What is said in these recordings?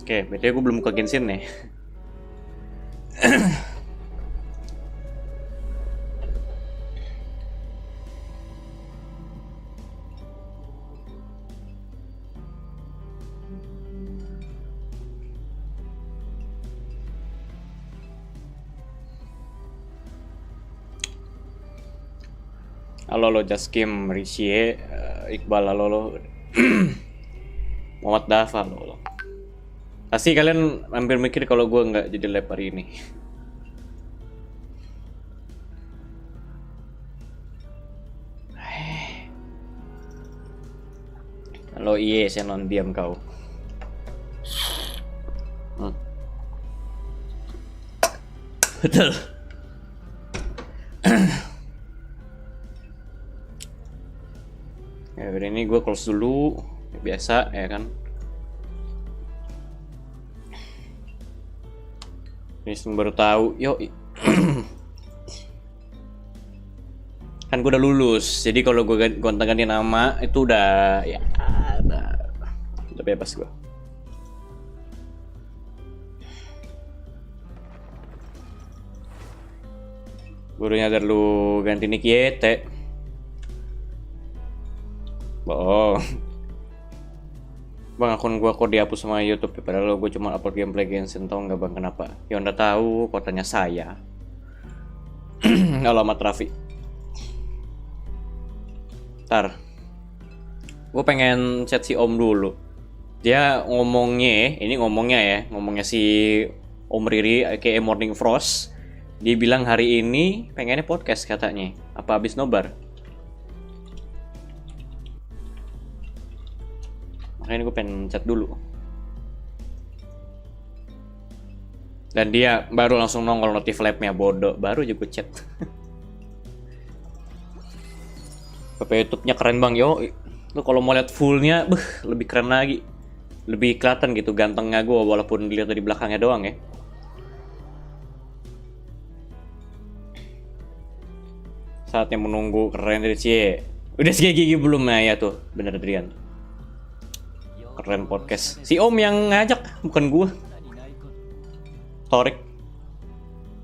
Oke, berarti gue belum buka Genshin nih. Halo lo Jaskim, Richie, Iqbal, halo lo. Muhammad Dafa, halo lo. Pasti kalian hampir mikir kalau gue nggak jadi lab hari ini. Halo iye, saya non diam kau. Betul. Ya, hari ini gue close dulu, biasa ya kan. Ini baru tahu, yo. Kan gue udah lulus, jadi kalau gue gonta-ganti nama itu udah ya, udah bebas gue. Baru nyadar lu ganti nick YT. Bohong. Bang, akun gua kok dihapus sama YouTube, padahal gue cuma upload gameplay Genshin, tau nggak bang kenapa? Ya udah tahu, kotanya saya. Alamat Raffi. Ntar, gue pengen chat si Om dulu. Dia ngomongnya si Om Riri, aka Morning Frost. Dia bilang hari ini pengennya podcast katanya. Apa habis nobar? Makanya gue pengen chat dulu. Dan dia baru langsung nongol notif labnya, bodoh. Baru aja gue chat. PP YouTube-nya keren bang, yo. Lu kalau mau lihat fullnya, lebih keren lagi. Lebih kelihatan gitu gantengnya gue, walaupun dilihat dari belakangnya doang ya. Saatnya menunggu, keren dari Cie. Udah segigi belum nah ya tuh, bener Adrian. Keren podcast. Si Om yang ngajak, bukan gua.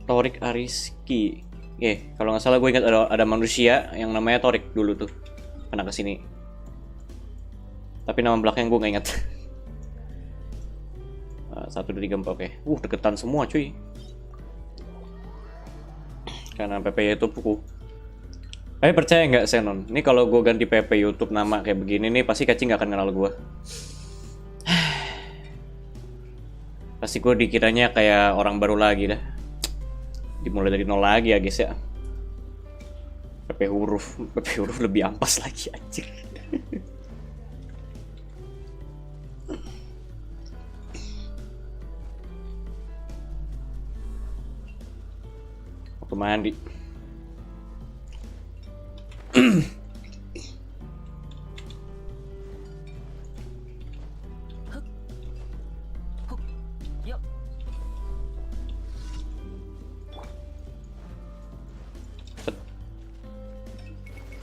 Torik Ariski. Kalau nggak salah gue ingat ada manusia yang namanya Torik dulu tuh. Pernah kesini. Tapi nama belakangnya gue nggak ingat. 1, 2, 3, 4, oke. Deketan semua cuy. Karena PP YouTube buku. Percaya nggak Senon? Ini kalau gue ganti PP YouTube nama kayak begini nih, pasti Kaci nggak akan kenal gue. Pasti gue dikiranya kayak orang baru lagi dah. Dimulai dari nol lagi ya guys ya. PP huruf lebih ampas lagi anjir. Waktu mandi.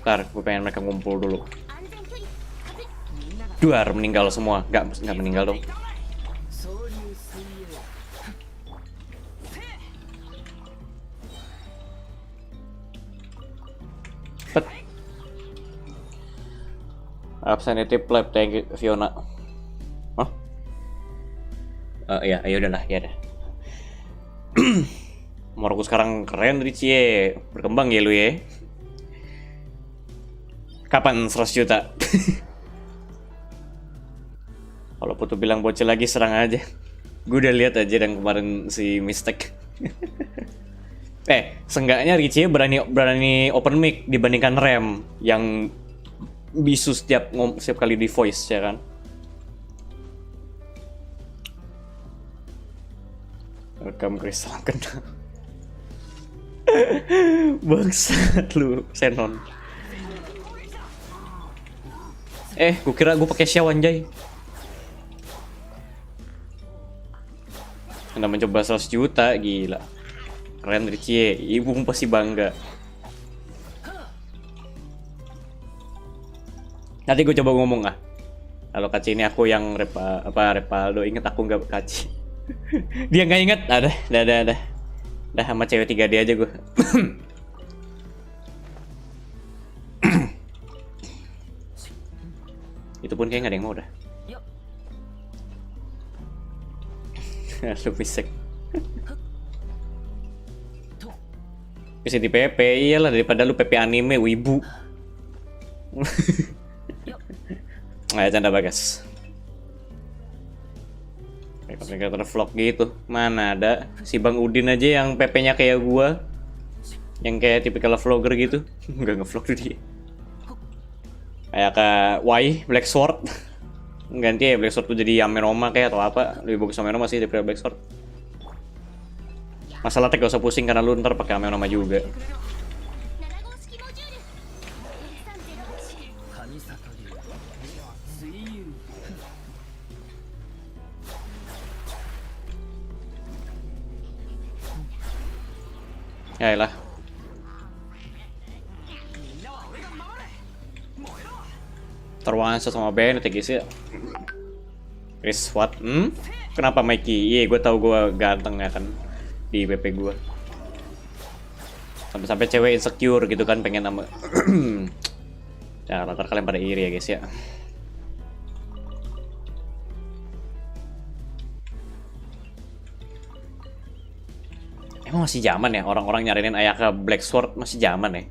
Ntar, gue pengen mereka ngumpul dulu. Duar, meninggal semua. Nggak meninggal dong. Absentive lab, thank you Fiona. Hah? Ya udahlah, ya dah. Umur aku sekarang keren, Richie. Berkembang ya lu ya. Kapan 100 juta? Kalau Putu bilang bocil lagi, serang aja. Gue udah lihat aja yang kemarin si Mistake. Seenggaknya Richie berani open mic dibandingkan Rem yang bisu setiap kali di voice ya kan. Welcome Chris, salam kenal. Bangsat lu Senon. Gue kira gue pakai Xiao anjay. Anda mencoba 100 juta, gila. Keren Richie, ibu pasti bangga. Nanti gue coba ngomong Kalau Kaci ini aku yang Repaldo inget, aku nggak Kaci. Dia nggak inget. Ada. Dah sama cewek 3D aja gue. Itu pun kayak nggak ada yang mau dah. Lu bisik. Bisa di PP, iyalah daripada lu PP anime wibu. Nggak canda Bagas. Kayak vlog gitu. Mana ada si Bang Udin aja yang PP-nya kayak gua. Yang kayak tipikal vlogger gitu. Nggak ngevlog tuh dia. Kayak Y Black Sword. Ganti ya Black Sword tuh jadi Amenoma kayak atau apa. Lebih bagus Amenoma sih daripada Black Sword. Masalah tag gak usah pusing karena lu ntar pakai Amenoma juga. Yaelah. Terwangan sama band ya guys ya. Chris what? Kenapa Mikey? Iya, gue tau gue ganteng ya kan di BP gue. Sampai-sampai cewek insecure gitu kan, pengen nama. Ya, rata kalian pada iri ya guys ya. Emang masih zaman ya orang-orang nyariin Ayaka Black Sword, masih zaman ya.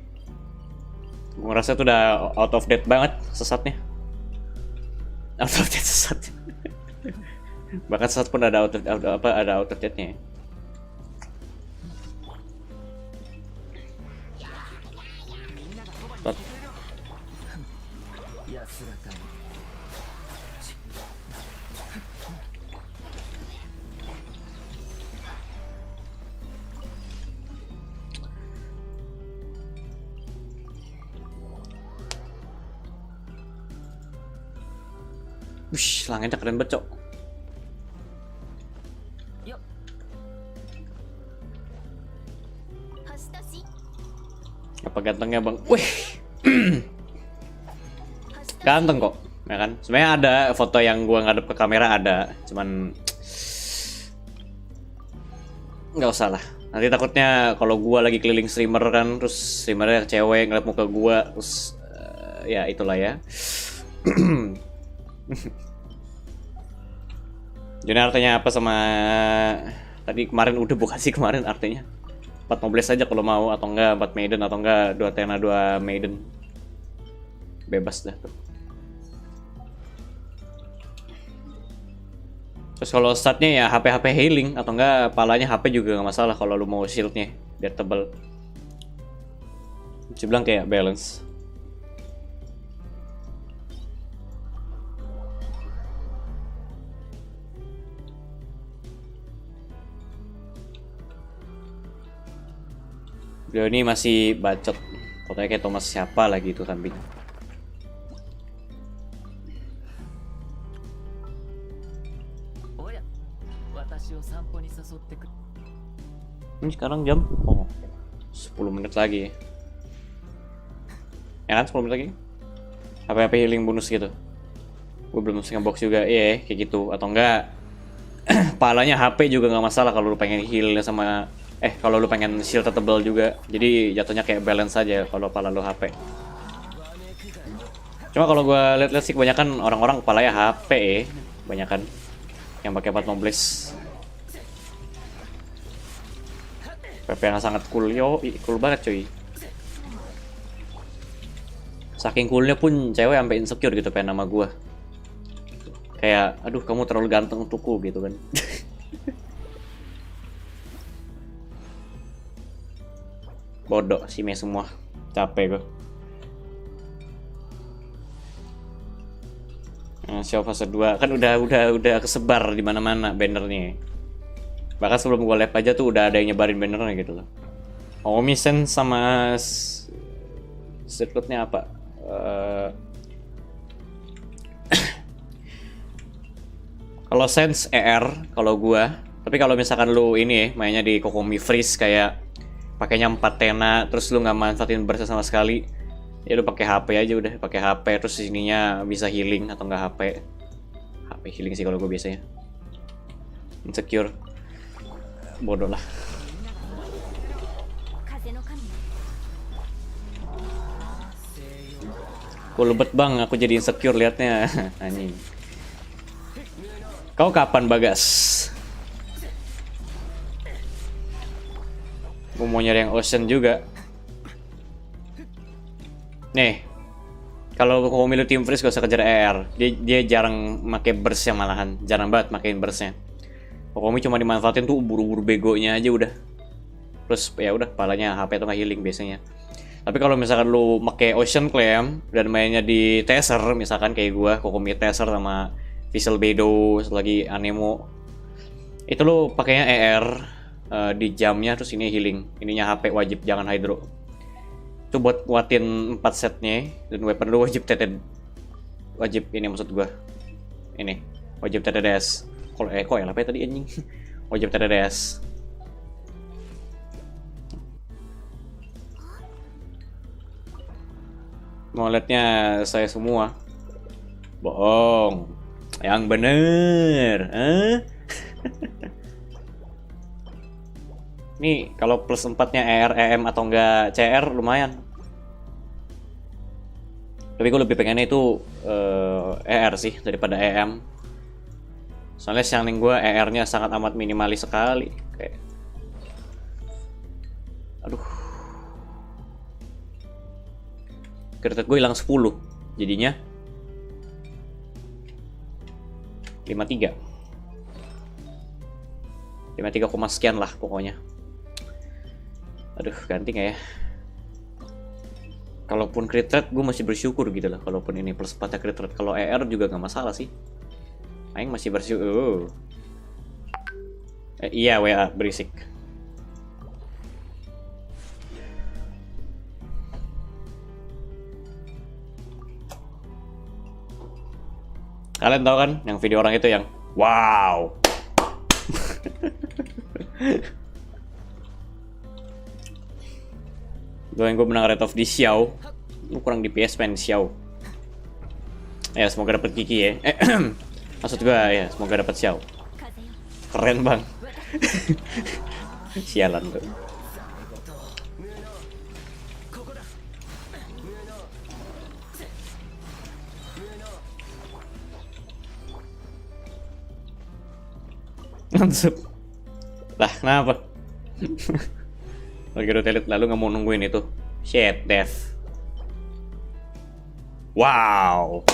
Gue ngerasa itu udah out of date banget sesatnya. Out of date sesat. Bahkan sesat pun ada out of date-nya. Wush, langitnya keren banget, Cok. Apa gantengnya, Bang? Wih. Ganteng kok, ya kan? Sebenarnya ada foto yang gua ngadep ke kamera ada, cuman nggak usah lah. Nanti takutnya kalau gua lagi keliling streamer kan, terus streamernya cewek ngeliat muka gua, terus ya itulah ya. Jadi artinya apa sama tadi kemarin udah bukan sih kemarin artinya 4 nobles aja kalau mau, atau enggak 4 maiden, atau enggak 2 Athena 2 maiden, bebas dah tuh. Terus kalau statnya ya HP healing, atau enggak palanya HP juga nggak masalah kalau lu mau shieldnya biar tebel. Bisa bilang kayak balance. Beliau ini masih bacot, fotonya kayak Thomas siapa lagi itu kambing. Ini sekarang jam 10 menit lagi. Ya kan 10 menit lagi. HP healing bonus gitu. Gue belum mesti nge-box juga, iya kayak gitu. Atau enggak palanya HP juga nggak masalah kalau lu pengen heal sama kalau lu pengen shield tebel juga. Jadi jatuhnya kayak balance aja kalau pala lu HP. Cuma kalau gue lihat sih kebanyakan orang-orang palanya HP kebanyakan yang pakai 4 nobles. PP yang sangat cool, cool banget cuy. Saking coolnya pun cewek sampai insecure gitu pengen nama gue. Kayak, aduh kamu terlalu ganteng untukku gitu kan. Bodoh sih semua, capek gue. Nah, show fase 2 kan udah kesebar di mana-mana bannernya. Bahkan sebelum gue live aja tuh udah ada yang nyebarin bannernya gitu loh. Omisen sama circuitnya apa? Kalau sense kalau gua, tapi kalau misalkan lu ini mainnya di Kokomi Freeze kayak pakainya 4 Athena terus lu nggak manfaatin burst sama sekali, ya lu pakai HP aja udah, pakai HP terus ininya bisa healing atau nggak HP. capek healing sih kalau gue biasanya. Insecure. Bodoh lah. Gue lebet bang, aku jadi insecure liatnya. Anjing. Kau kapan Bagas? Gue mau nyari yang ocean juga. Nih, kalau mau milih tim freeze gak usah kejar ER. Dia jarang make burst ya malahan, jarang banget makein burstnya. Pokoknya cuma dimanfaatin tuh buru-buru begonya aja udah. Terus ya udah, palanya HP tuh nggak healing biasanya. Tapi kalau misalkan lu make Ocean Clam dan mainnya di Taser, misalkan kayak gua, Kokomi Taser sama Visual Bedo, lagi Anemo, itu lu pakainya ER di jamnya, terus ini healing. Ininya HP wajib, jangan Hydro. Itu buat kuatin 4 setnya, dan weapon lu wajib teted. Wajib ini maksud gua. Ini, wajib TTDS. Kalau kok ya apa ya tadi anjing? Wajib TTDS. Ngoletnya saya semua. Bohong. Yang bener. Nih, kalau plus 4-nya ER, EM atau enggak CR lumayan. Tapi gue lebih pengennya itu ER sih daripada EM. Soalnya Xiangling gue ER-nya sangat amat minimalis sekali. Kayak aduh. Crit gue hilang 10. Jadinya 53. 53, sekian lah pokoknya. Aduh, ganti nggak ya? Kalaupun crit rate gue masih bersyukur gitu lah. Kalaupun ini plus 4 crit rate. Kalau ER juga nggak masalah sih. Aing masih bersyukur. Iya WA berisik. Kalian tahu kan yang video orang itu yang wow. Doain gue menang Rate of di Xiao. Lu kurang di PS main Xiao. Ya semoga dapet Kiki ya. Maksud gue ya semoga dapet Xiao. Keren bang. Sialan tuh. Mantap. Lah kenapa? Lagi rotelit lalu nggak mau nungguin itu. Shit, death. Wow.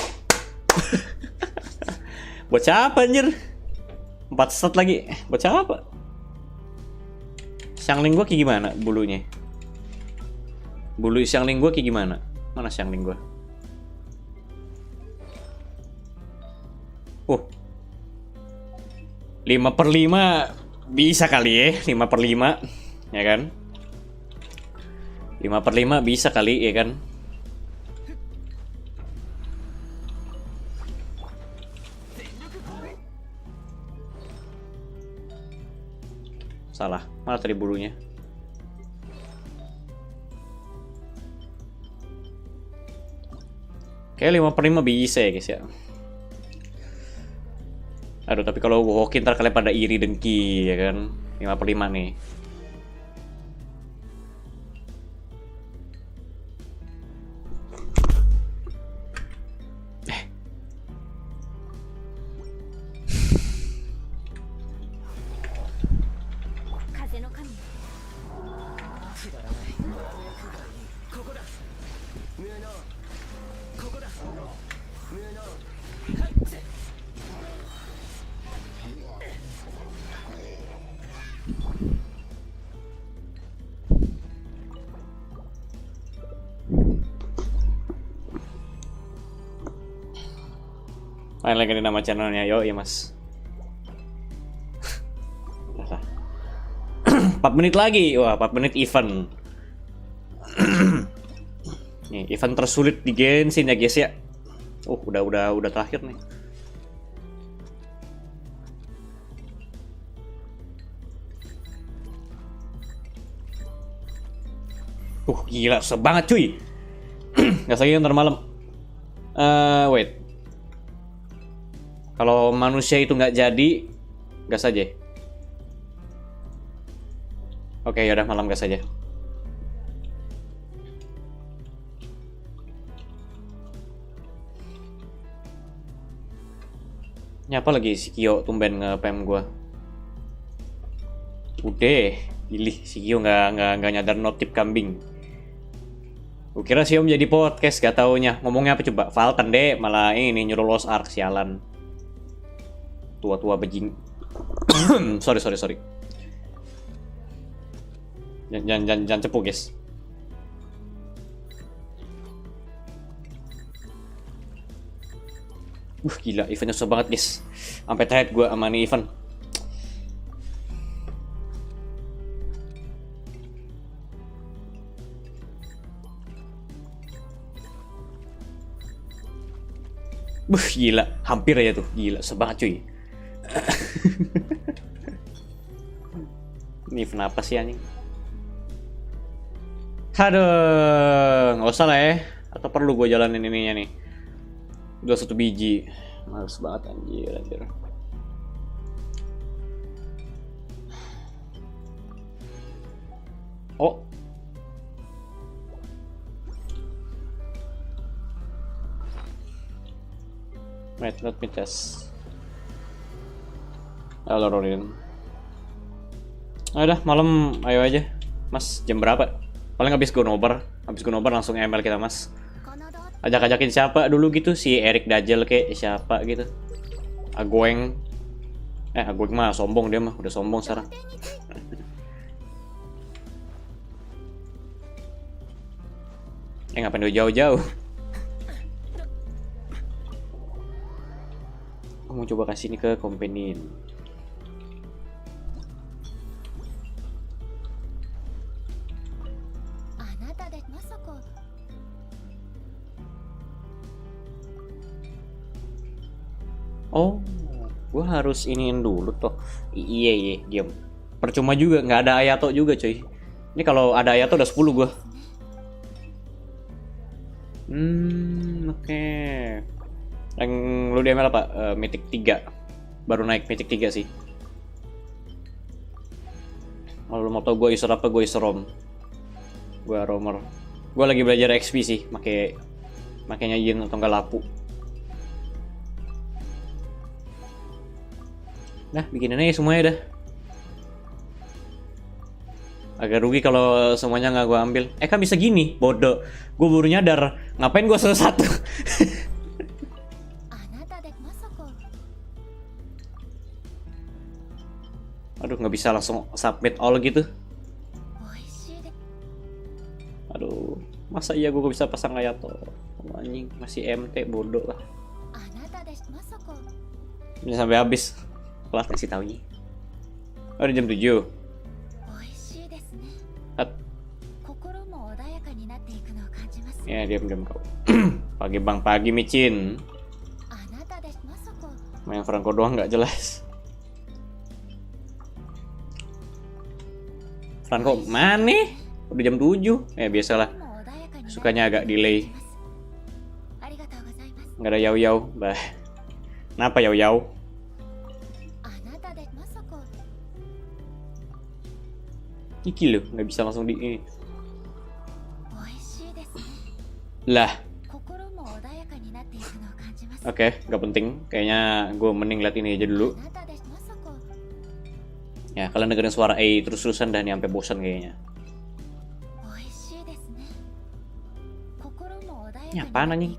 Buat siapa anjir? 4 stat lagi. Buat siapa? Xiangling gua kayak gimana bulunya? Bulu Xiangling gua kayak gimana? Mana Xiangling gua? 5/5 bisa kali ya, 5/5 ya kan? 5/5 bisa kali ya kan? Salah, mana tadi bulunya? Kayak 5/5 bisa ya guys ya. Aduh, tapi kalau gue hoki ntar kalian pada iri dengki ya kan. 5/5 nih. Main lagi di nama channelnya, yo ya mas. 4 menit lagi, wah 4 menit event. Nih event tersulit di Genshin ya guys ya. Udah terakhir nih. Gila susah banget cuy. Gak lagi ntar malam. Wait. Kalau manusia itu nggak jadi, gas aja. Oke, yaudah malam gas aja. Nyapa lagi si Kyo tumben nge-PM gua. Udah, pilih si Kyo nggak nyadar notif kambing. Gue kira sih om jadi podcast, gak taunya ngomongnya apa coba? Falcon deh, malah ini nyuruh Lost Ark, sialan. Tua-tua bajing. sorry. Jangan cepu guys. Gila, eventnya susah banget guys. Sampai tired gue sama nih event. Gila, hampir aja tuh. Gila, sebanget cuy. Ini kenapa sih anjing? Aduh, nggak usah lah ya. Atau perlu gue jalanin ininya nih? Udah 1 biji. Males banget anjir. Oh. Wait, let me test. Halo Rorin. Udah malam, ayo aja. Mas, jam berapa? Paling habis gue nobar langsung ML kita mas. Ajak-ajakin siapa dulu gitu, si Erik Dajjal kayak siapa gitu. Agoeng mah sombong dia mah, udah sombong sekarang. Ngapain udah jauh-jauh? Aku mau coba kasih ini ke companion. Oh, gue harus iniin dulu toh. Iya, diam. Percuma juga, nggak ada Ayato juga coy. Ini kalau ada Ayato udah 10 gue. Oke. Yang lu DML apa? Mythic 3. Baru naik Mythic 3 sih. Kalau lu mau tau gue user apa, gue user rom. Gue romer. Gue lagi belajar XP sih, makanya Yin atau enggak lapu. Nah, bikin aja semuanya dah. Agak rugi kalau semuanya nggak gue ambil. Kan bisa gini, bodoh. Gue baru nyadar. Ngapain gue satu? Aduh, nggak bisa langsung submit all gitu. Aduh, masa iya gue bisa pasang Ayato? Anjing, masih MT, bodoh lah. Ini sampai habis. Kelas kasih taunya. Oh, udah jam 7. Ya, diam kau. Pagi micin. Main Franco doang nggak jelas. Franco mana? Udah jam 7. Biasalah. Sukanya agak delay. Nggak ada yau-yau. Bah. Kenapa yau-yau? Iki loh, nggak bisa langsung di ini. Lah. Oke, nggak penting. Kayaknya gue mending liat ini aja dulu. Ya, kalian dengerin suara A terus-terusan dan sampai bosan kayaknya. Ya apaan anjing?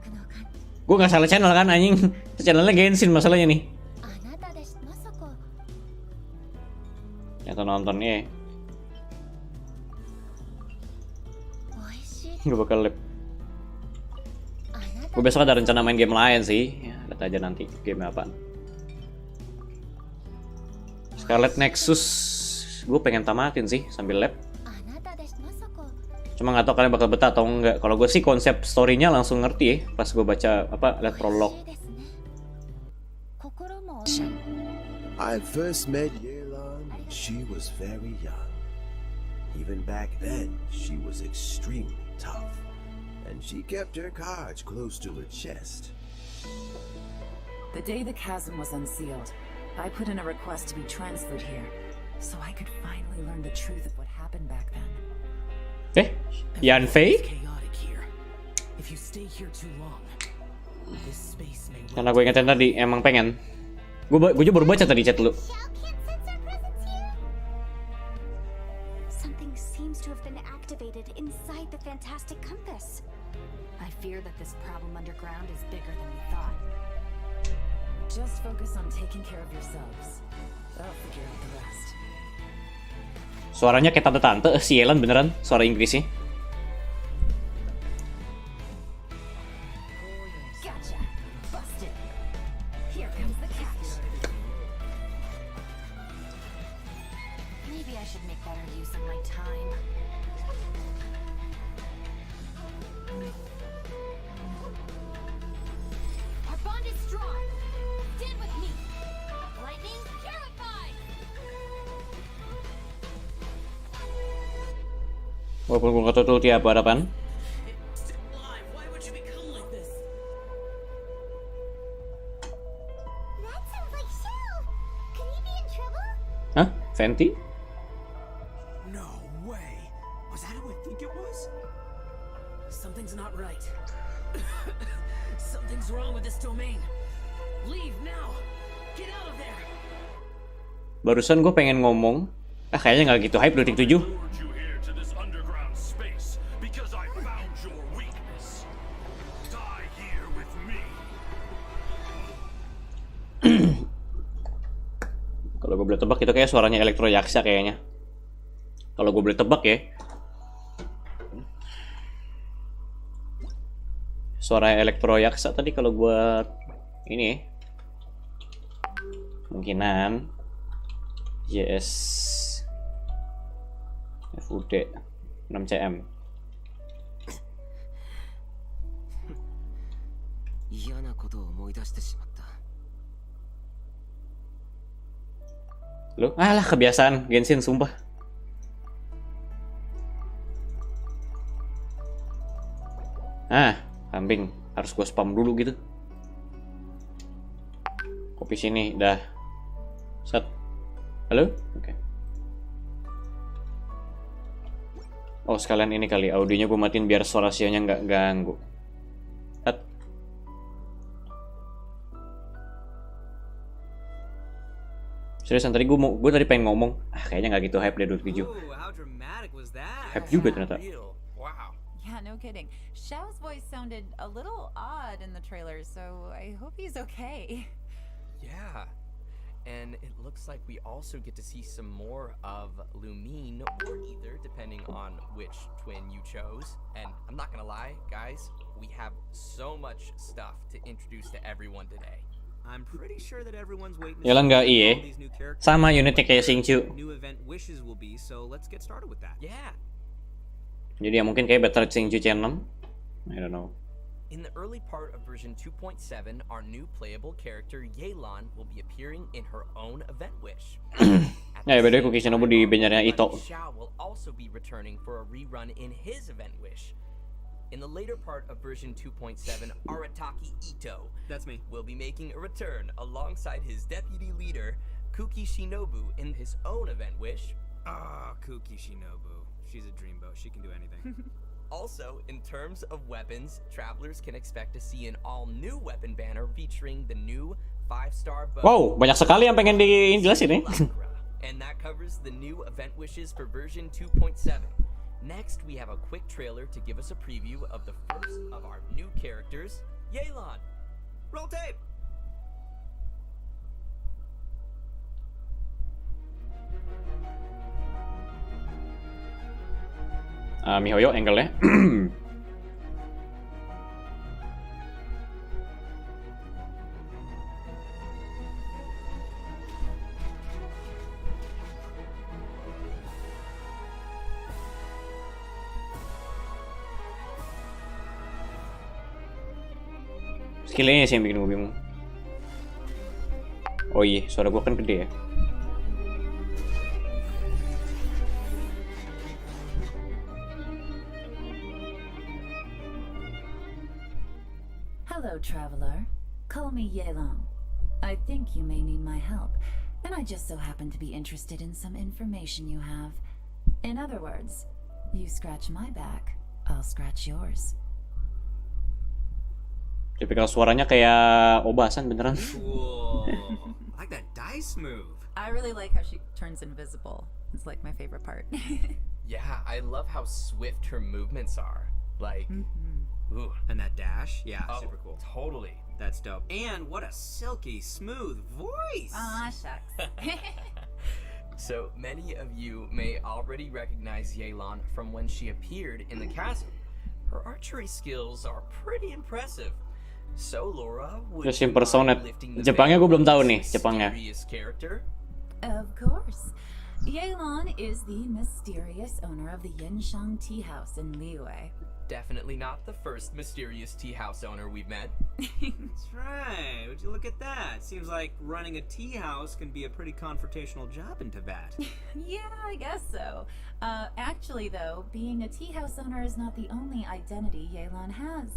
Gue nggak salah channel kan anjing? Channelnya Genshin masalahnya nih. Ya nonton nih. Gue bakal lab. Gue besok ada rencana main game lain sih. Ya, lihat aja nanti game apaan. Scarlet Nexus gue pengen tamatin sih sambil lab. Cuma nggak tahu kalian bakal betah atau enggak. Kalau gue sih konsep story-nya langsung ngerti ya pas gue baca lihat prolog. I first met Yelan when she was very young. Even back then, she was extremely tough, and she kept her cards close to her chest. The day the chasm was unsealed, I put in a request to be transferred here, so I could finally learn the truth of what happened back then. Yan Fei? Chaotic here. If you stay here too long, this space may Karena gue ingetin tadi, emang pengen. Gue juga baru baca tadi chat lu. Shao can't sense our presence here. Something seems to have been activated inside the fantastic compass. I fear that this problem underground is bigger than we thought. Just focus on taking care of yourselves. I'll figure out the rest. Suaranya kayak tante-tante, si Yelan beneran, suara Inggrisnya. Gotcha. Busted. Here comes the catch. Maybe I should make better use of my time. Our bond is strong. Stand with me. Lightning purified. Walaupun gue gak tahu tiap harapan. Why would you become like this? That sounds like Shao. Could he be in trouble? Hah? Fenty? No way. Was that who I think it was? Something's not right. Something's wrong with this domain. Leave now. Get out of there. Barusan gue pengen ngomong. Kayaknya gak gitu hype detik 7. Lured you here to this underground space because I found your weakness. Die here with me. Kalau gue boleh tebak itu kayak suaranya Elektro Yaksa kayaknya. Kalau gue boleh tebak ya. Suara Elektro Yaksa tadi kalau buat ini kemungkinan yes FUD 6 cm. 嫌なことを思い出してしまった。 Loh, alah kebiasaan Genshin sumpah. Kambing harus gue spam dulu gitu. Kopi sini dah. Set. Halo? Oke. Oh, sekalian ini kali audionya gue matiin biar suara sionya nggak ganggu. Set. Seriusan tadi gue tadi pengen ngomong, kayaknya nggak gitu hype deh 27. Hype juga ternyata. Wow. Yeah, no kidding. Xiao's voice sounded a little odd in the trailer, so I hope he's okay. Yeah, and it looks like we also get to see some more of Lumine or either, depending on which twin you chose. And I'm not gonna lie, guys, we have so much stuff to introduce to everyone today. I'm pretty sure that everyone's waiting to Yalah nggak see iya. all these new characters. Sama unitnya kayak Xingqiu. New event wishes will be, so let's get started with that. Yeah. Jadi ya mungkin kayak better Xingqiu channel. I don't know. In the early part of version 2.7, our new playable character Yelan will be appearing in her own event wish. Ya, by the way, Kooky Shinobu di bannernya Ito. Xiao will also be returning for a rerun in his event wish. In the later part of version 2.7, Arataki Ito That's me. will be making a return alongside his deputy leader, Kooky Shinobu, in his own event wish. Ah, Kooky Shinobu. She's a dreamboat. She can do anything. Also, in terms of weapons, travelers can expect to see an all-new weapon banner featuring the new 5-star bow. Wow, banyak sekali yang pengen dijelasin nih. And that covers the new event wishes for version 2.7. Next, we have a quick trailer to give us a preview of the first of our new characters, Yelan. Roll tape. Mihoyo angle-nya. Skillnya sih yang bikin gue bingung. Oh iya, suara gue kan gede ya. Hello, traveler. Call me Yelan. I think you may need my help, and I just so happen to be interested in some information you have. In other words, you scratch my back, I'll scratch yours. Tipikal suaranya kayak Obasan beneran. Cool. I like that dice move. I really like how she turns invisible. It's like my favorite part. Yeah, I love how swift her movements are. Like, ooh. And that dash? Yeah, Oh, super cool. Totally. That's dope. And what a silky smooth voice. Aw, shucks. So many of you may already recognize Yelan from when she appeared in the castle. Her archery skills are pretty impressive. So Laura, would Terus you impersonate. mind lifting the Jepangnya gue veil belum on tahu this nih, Jepangnya. mysterious character? Of course. Yelan is the mysterious owner of the Yenshang Tea House in Liyue. Definitely not the first mysterious tea house owner we've met. That's right. Would you look at that? Seems like running a tea house can be a pretty confrontational job in Tibet. Yeah, I guess so. Actually, though, being a tea house owner is not the only identity Yelan has.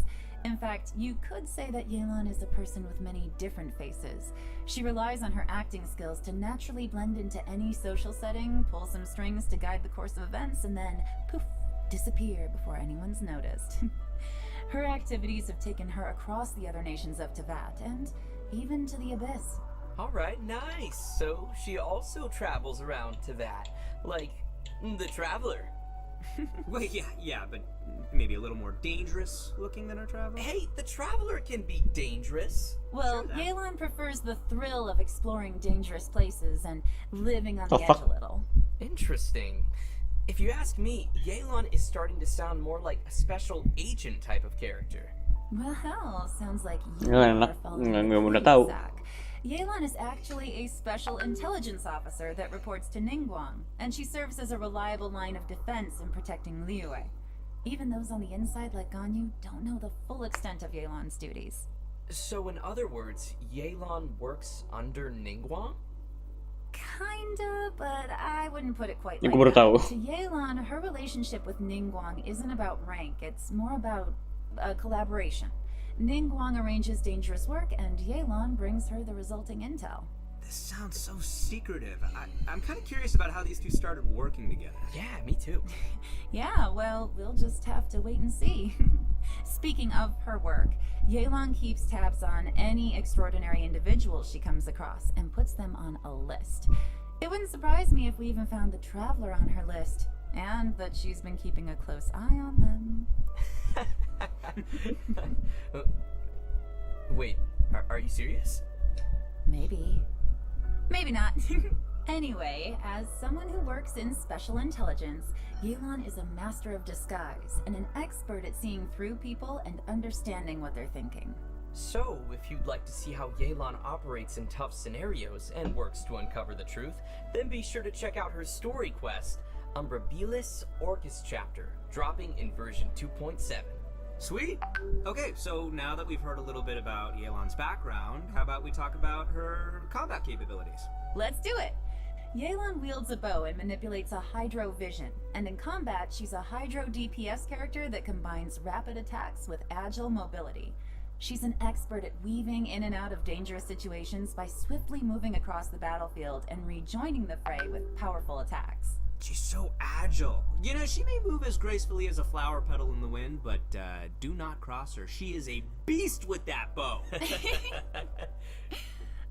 In fact, you could say that Yelan is a person with many different faces. She relies on her acting skills to naturally blend into any social setting, pull some strings to guide the course of events, and then, poof, disappear before anyone's noticed. Her activities have taken her across the other nations of Tibet, and even to the Abyss. Alright, nice. So she also travels around to that. Like, the Traveler. Wait, yeah, but maybe a little more dangerous looking than our traveler? Hey, the Traveler can be dangerous. Well, Sure that. Yelan prefers the thrill of exploring dangerous places and living on The the edge fuck? a little. Interesting. If you ask me, Yelan is starting to sound more like a special agent type of character. Well, sounds like you Nggak are enak. following Nggak the udah clues, tahu. Zach. Yelan is actually a special intelligence officer that reports to Ningguang, and she serves as a reliable line of defense in protecting Liyue. Even those on the inside like Ganyu don't know the full extent of Yelan's duties. So in other words, Yelan works under Ningguang? Kinda, but I wouldn't put it quite Ini like gue baru that. tahu. To Yelan, her relationship with Ningguang isn't about rank, it's more about a collaboration. Ningguang arranges dangerous work, and Yelan brings her the resulting intel. This sounds so secretive. I'm kind of curious about how these two started working together. Yeah, me too. Yeah, well, we'll just have to wait and see. Speaking of her work, Yelan keeps tabs on any extraordinary individuals she comes across and puts them on a list. It wouldn't surprise me if we even found the Traveler on her list, and that she's been keeping a close eye on them. Wait, are you serious? Maybe. Maybe not. Anyway, as someone who works in special intelligence, Yelan is a master of disguise and an expert at seeing through people and understanding what they're thinking. So, if you'd like to see how Yelan operates in tough scenarios and works to uncover the truth, then be sure to check out her story quest, Umbrabilis Orcus Chapter, dropping in version 2.7. Sweet. Okay, so now that we've heard a little bit about Yelan's background, how about we talk about her combat capabilities? Let's do it! Yelan wields a bow and manipulates a hydro vision, and in combat she's a hydro DPS character that combines rapid attacks with agile mobility. She's an expert at weaving in and out of dangerous situations by swiftly moving across the battlefield and rejoining the fray with powerful attacks. She's so agile. You know, she may move as gracefully as a flower petal in the wind, but do not cross her. She is a beast with that bow.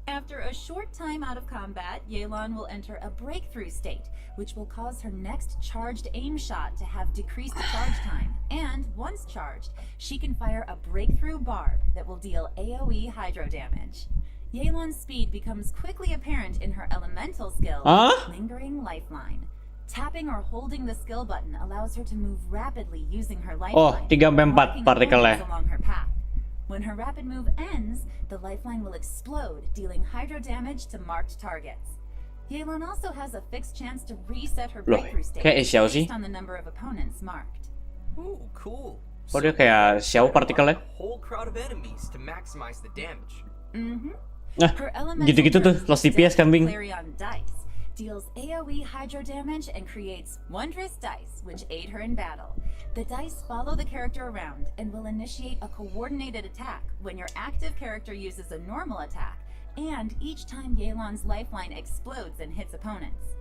After a short time out of combat, Yelan will enter a breakthrough state, which will cause her next charged aim shot to have decreased charge time. And once charged, she can fire a breakthrough barb that will deal AoE hydro damage. Yelan's speed becomes quickly apparent in her elemental skill, Huh? Lingering Lifeline. Tapping or holding the skill button allows her to move rapidly using her Oh, lifeline, 3/4 marking partikelnya. opponents along her path. When her rapid move ends, the lifeline will explode, dealing hydro damage to marked targets. Yelan also has a fixed chance to reset her Loh, breakthrough state kayak Xiao sih. based on the number of opponents marked. Ooh, cool. Kok dia kayak Xiao partikelnya? A whole crowd of enemies to maximize the damage. Nah, Her elemental gitu-gitu tuh, term, lost DPS Death kambing. Clarion Dice, deals AoE hydro damage and creates wondrous dice which aid her in battle. The dice follow the character around and will initiate a coordinated attack when your active character uses a normal attack, and each time Yelan's lifeline explodes and hits opponents.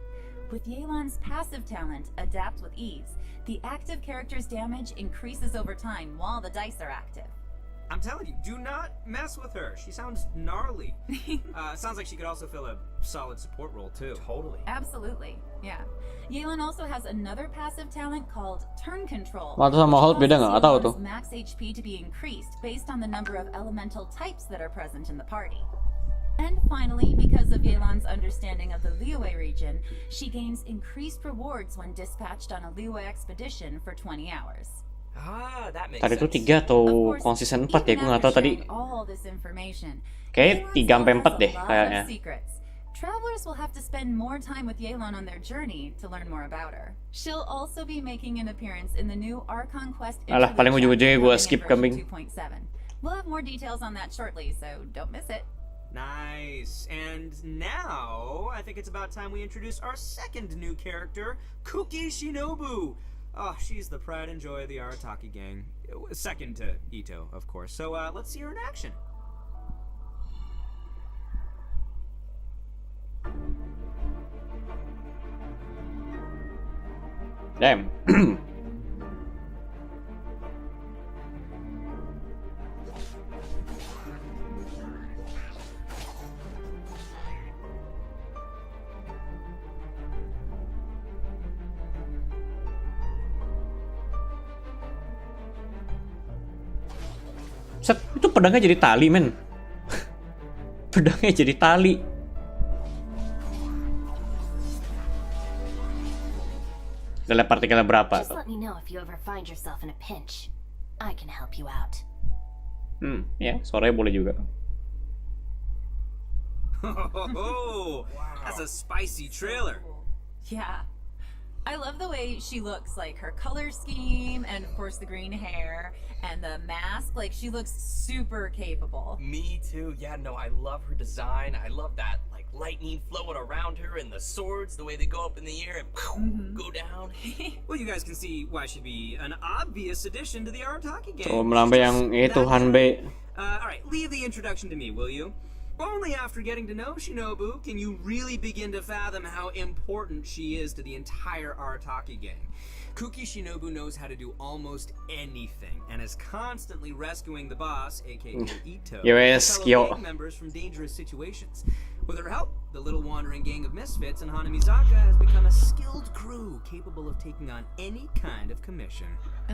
With Yelan's passive talent, Adapt with Ease, the active character's damage increases over time while the dice are active. I'm telling you, do not mess with her. She sounds gnarly. Sounds like she could also fill a solid support role too. Totally. Absolutely, yeah. Yelan also has another passive talent called Turn Control. Waktu sama hold beda nggak? Atau tuh? Max HP to be increased based on the number of elemental types that are present in the party. And finally, because of Yelan's understanding of the Liyue region, she gains increased rewards when dispatched on a Liyue expedition for 20 hours. Ah, that makes Tadi tuh sense. 3 atau konsisten 4 ya, gue nggak tahu tadi. Kayak 3 sampai 4 deh kayaknya. Travelers will have to spend more time with Yelan on their journey to learn more about her. She'll also be making an appearance in the new Archon Quest. Alah, paling ujung-ujungnya gue skip kambing. 2.7. We'll have more details on that shortly, so don't miss it. Nice. And now, I think it's about time we introduce our second new character, Kooky Shinobu. Oh, she's the pride and joy of the Arataki gang. Second to Ito, of course. So let's see her in action. Damn. Set, itu pedangnya jadi tali, men. Pedangnya jadi tali. Udah lihat partikelnya berapa? Just let me know if you ever find yourself in a pinch. I can help you out. Ya, suaranya boleh juga. Oh, that's a spicy trailer. Yeah. I love the way she looks, like her color scheme, and of course the green hair, and the mask. Like, she looks super capable. Me too. Yeah, no, I love her design. I love that, like, lightning flowing around her and the swords, the way they go up in the air and go down. Well, you guys can see why she'd be an obvious addition to the Arataki gang. Coba menambah yang itu Hanbei. Alright, leave the introduction to me, will you? Only after getting to know Shinobu can you really begin to fathom how important she is to the entire Arataki gang. Kooky Shinobu knows how to do almost anything and is constantly rescuing the boss, aka Ito, and fellow gang members from dangerous situations. With her help, the little wandering gang of misfits in Hanamizaka has become a skilled crew capable of taking on any kind of commission. Oh,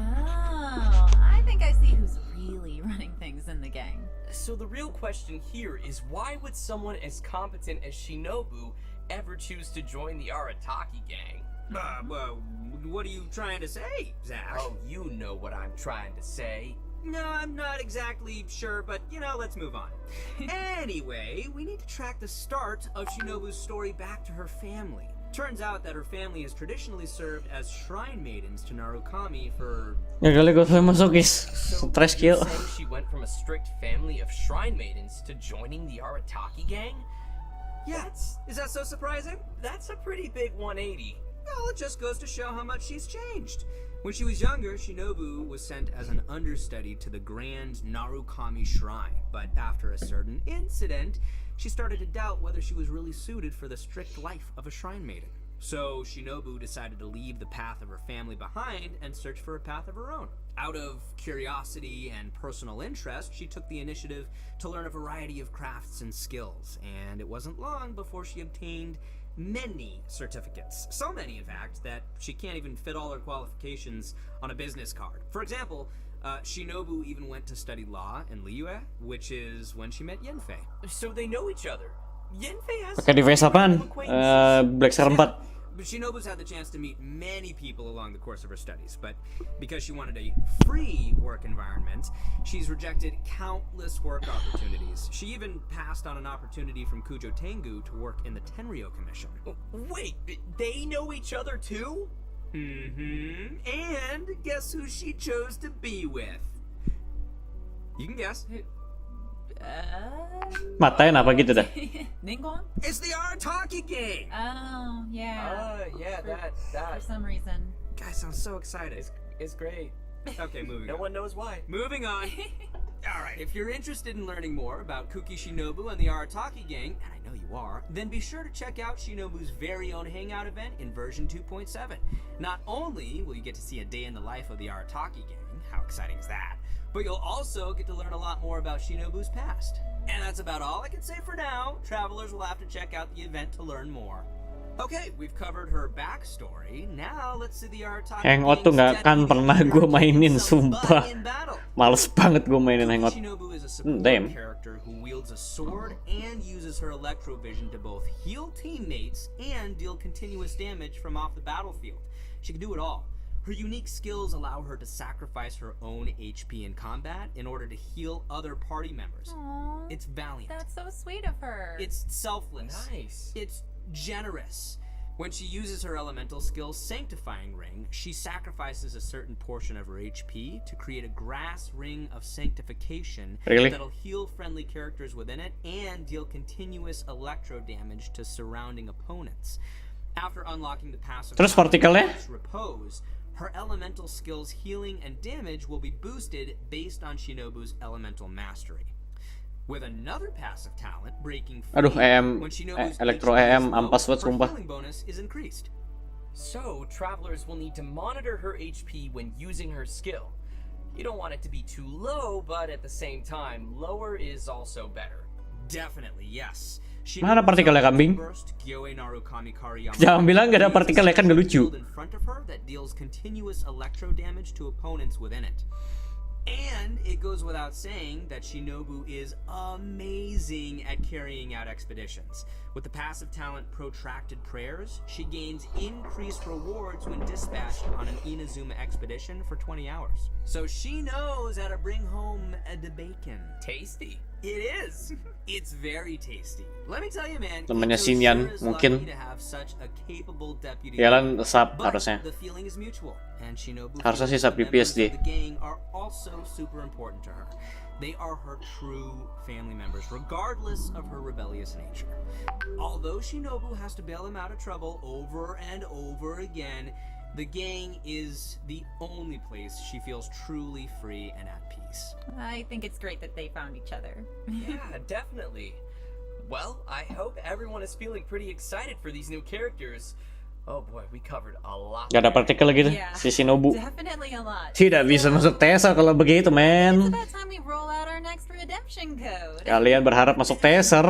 I think I see who's really running things in the gang. So the real question here is, why would someone as competent as Shinobu ever choose to join the Arataki gang? Well, what are you trying to say, Zach? Oh, you know what I'm trying to say. No, I'm not exactly sure, but, you know, let's move on. Anyway, we need to track the start of Shinobu's story back to her family. Turns out that her family has traditionally served as shrine maidens to Narukami for... Ya kali gue masokis. Stress kill. You're saying she went from a strict family of shrine maidens to joining the Arataki gang? Yeah, is that so surprising? That's a pretty big 180. Well, it just goes to show how much she's changed. When she was younger, Shinobu was sent as an understudy to the Grand Narukami Shrine, but after a certain incident, she started to doubt whether she was really suited for the strict life of a shrine maiden. So Shinobu decided to leave the path of her family behind and search for a path of her own. Out of curiosity and personal interest, she took the initiative to learn a variety of crafts and skills, and it wasn't long before she obtained many certificates. So many, in fact, that she can't even fit all her qualifications on a business card. For example, Shinobu even went to study law in Liyue, which is when she met Yenfei. So they know each other. Yenfei has Pakai device apaan? Black Star 4. But Shinobu's had the chance to meet many people along the course of her studies, but because she wanted a free work environment, she's rejected countless work opportunities. She even passed on an opportunity from Kujo Tengu to work in the Tenryo Commission. Wait, they know each other too? Mm-hmm. And guess who she chose to be with? You can guess. Matain apa gitu dah. Ningguang? It's the Arataki gang! Oh, yeah. Yeah, that. For some reason. Guys, sound so excited. It's great. Okay, moving on. No one knows why. Moving on. Alright, if you're interested in learning more about Kooky Shinobu and the Arataki gang, and I know you are, then be sure to check out Shinobu's very own hangout event in version 2.7. Not only will you get to see a day in the life of the Arataki gang, how exciting is that, but you'll also get to learn a lot more about Shinobu's past. And that's about all I can say for now. Travelers will have to check out the event to learn more. Okay, we've covered her backstory. Now let's see the Arataki Hangout tuh nggak akan pernah gue mainin, sumpah. Males banget gue mainin Hangout. Shinobu is a support character who wields a sword and uses her electrovision to both heal teammates and deal continuous damage from off the battlefield. She can do it all. Her unique skills allow her to sacrifice her own HP in combat in order to heal other party members. Aww, It's valiant. that's so sweet of her. It's selfless. Nice. It's generous. When she uses her elemental skill Sanctifying Ring, she sacrifices a certain portion of her HP to create a grass ring of sanctification that'll heal friendly characters within it and deal continuous electro damage to surrounding opponents. After unlocking the passive Terus vertikalnya? Repose, her elemental skills healing and damage will be boosted based on Shinobu's elemental mastery. With another passive talent, breaking free, Aduh, when Shinobu's elektro HP is EM low, ampas banget her sumpah. healing bonus is increased. So, travelers will need to monitor her HP when using her skill. You don't want it to be too low, but at the same time, lower is also better. Definitely, yes. Mana partikelnya, kambing? Jangan bilang gak ada partikelnya, kan gak lucu. In front of her that deals continuous electro damage to opponents within it. And it goes without saying that Shinobu is amazing at carrying out expeditions. With the passive talent Protracted Prayers, she gains increased rewards when dispatched on an Inazuma expedition for 20 hours. So she knows how to bring home the bacon. Tasty. It is. It's very tasty. Let me tell you, man. Namanya Ito Sinyan, sure is mungkin. lucky to have such a capable deputy. Jalan sub But harusnya. the feeling is mutual, and Shinobu Harusnya sih feels sub the members PPSD. of the gang are also super important to her. They are her true family members, regardless of her rebellious nature. Although Shinobu has to bail them out of trouble over and over again, the gang is the only place she feels truly free and at peace. I think it's great that they found each other. Yeah, definitely. Well, I hope everyone is feeling pretty excited for these new characters. Oh boy, we covered a lot. Gak ada partikel gitu, Yeah, si Shinobu. definitely a lot. Tidak bisa masuk Teser kalau begitu, It's men. about time we roll out our next redemption code. Kalian berharap masuk Teser?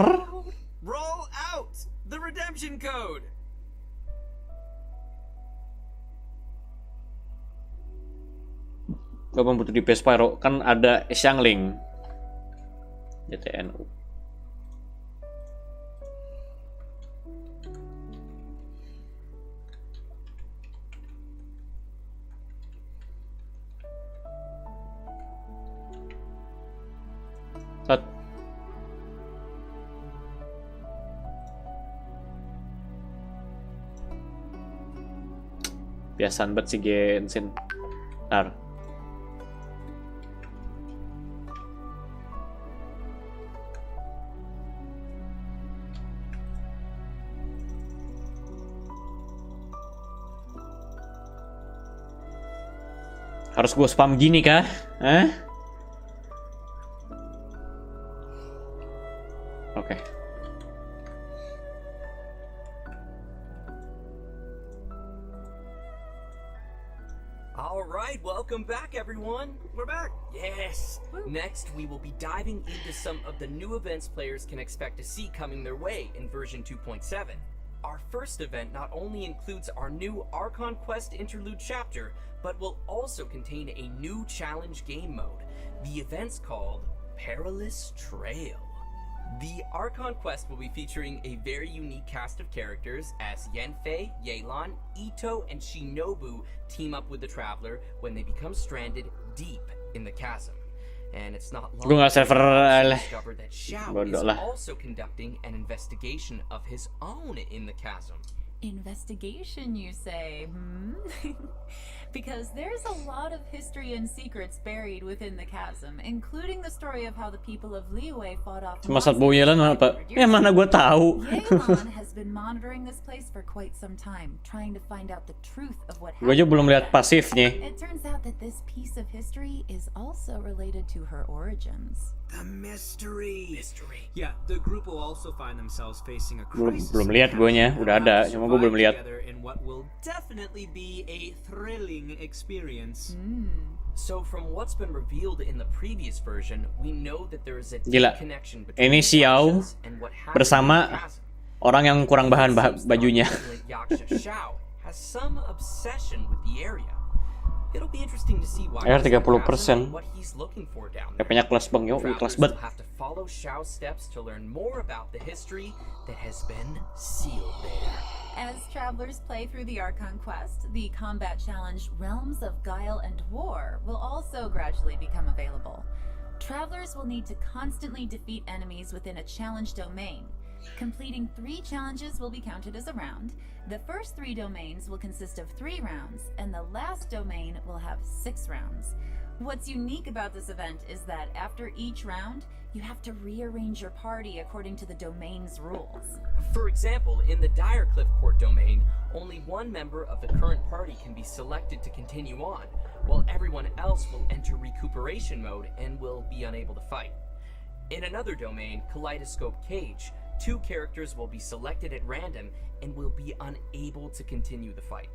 Roll out the redemption code. Gak membutuh di Spyro, kan ada Xiangling. JTNU. Set. Biasaan banget si Genshin. Ntar. Harus gue spam gini kah? Hah? Oke. All right, welcome back, everyone. We're back. Yes. Next, we will be diving into some of the new events players can expect to see coming their way in version 2.7. Our first event not only includes our new Archon Quest Interlude chapter, but will also contain a new challenge game mode. The event's called Perilous Trail. The Archon Quest will be featuring a very unique cast of characters as Yanfei, Yelan, Ito, and Shinobu team up with the Traveler when they become stranded deep in the chasm. And it's not long Gue nggak server discovered that Xiao bodoh is lah. also conducting an investigation of his own in the chasm. Investigation, you say? Because there's a lot of history and secrets buried within the chasm, including the story of how the people of Liyue fought off Cuma saat bau Yelan apa? Ya mana gue tahu. Yelan has been monitoring this place for quite some time, trying to find out the truth of what Gue aja happened. belum lihat pasifnya. It turns out that this piece of history is also related to her origins. The mystery. Yeah, the group will also find themselves facing a Belum crisis. lihat guenya, udah ada, cuma gue belum lihat. Together in what will definitely be a thrilling experience. So from what's been revealed in the previous version, we know that there is a Gila. deep connection between Ini the Xiao factions and what happened in the bersama chasm. orang yang kurang bahan bajunya. Yaksha Xiao has some obsession with the area. It'll be interesting to see why Air he's in the 30%. chasm and what he's looking for down there. PP-nya kelas bang, yo, kelas Travelers bet. will have to follow Xiao's steps to learn more about the history that has been sealed there. As travelers play through the Archon quest, the combat challenge Realms of Guile and War will also gradually become available. Travelers will need to constantly defeat enemies within a challenge domain. Completing 3 challenges will be counted as a round. The first 3 domains will consist of 3 rounds, and the last domain will have 6 rounds. What's unique about this event is that after each round, you have to rearrange your party according to the domain's rules. For example, in the Direcliff Court domain, only one member of the current party can be selected to continue on, while everyone else will enter recuperation mode and will be unable to fight. In another domain, Kaleidoscope Cage, 2 characters will be selected at random and will be unable to continue the fight.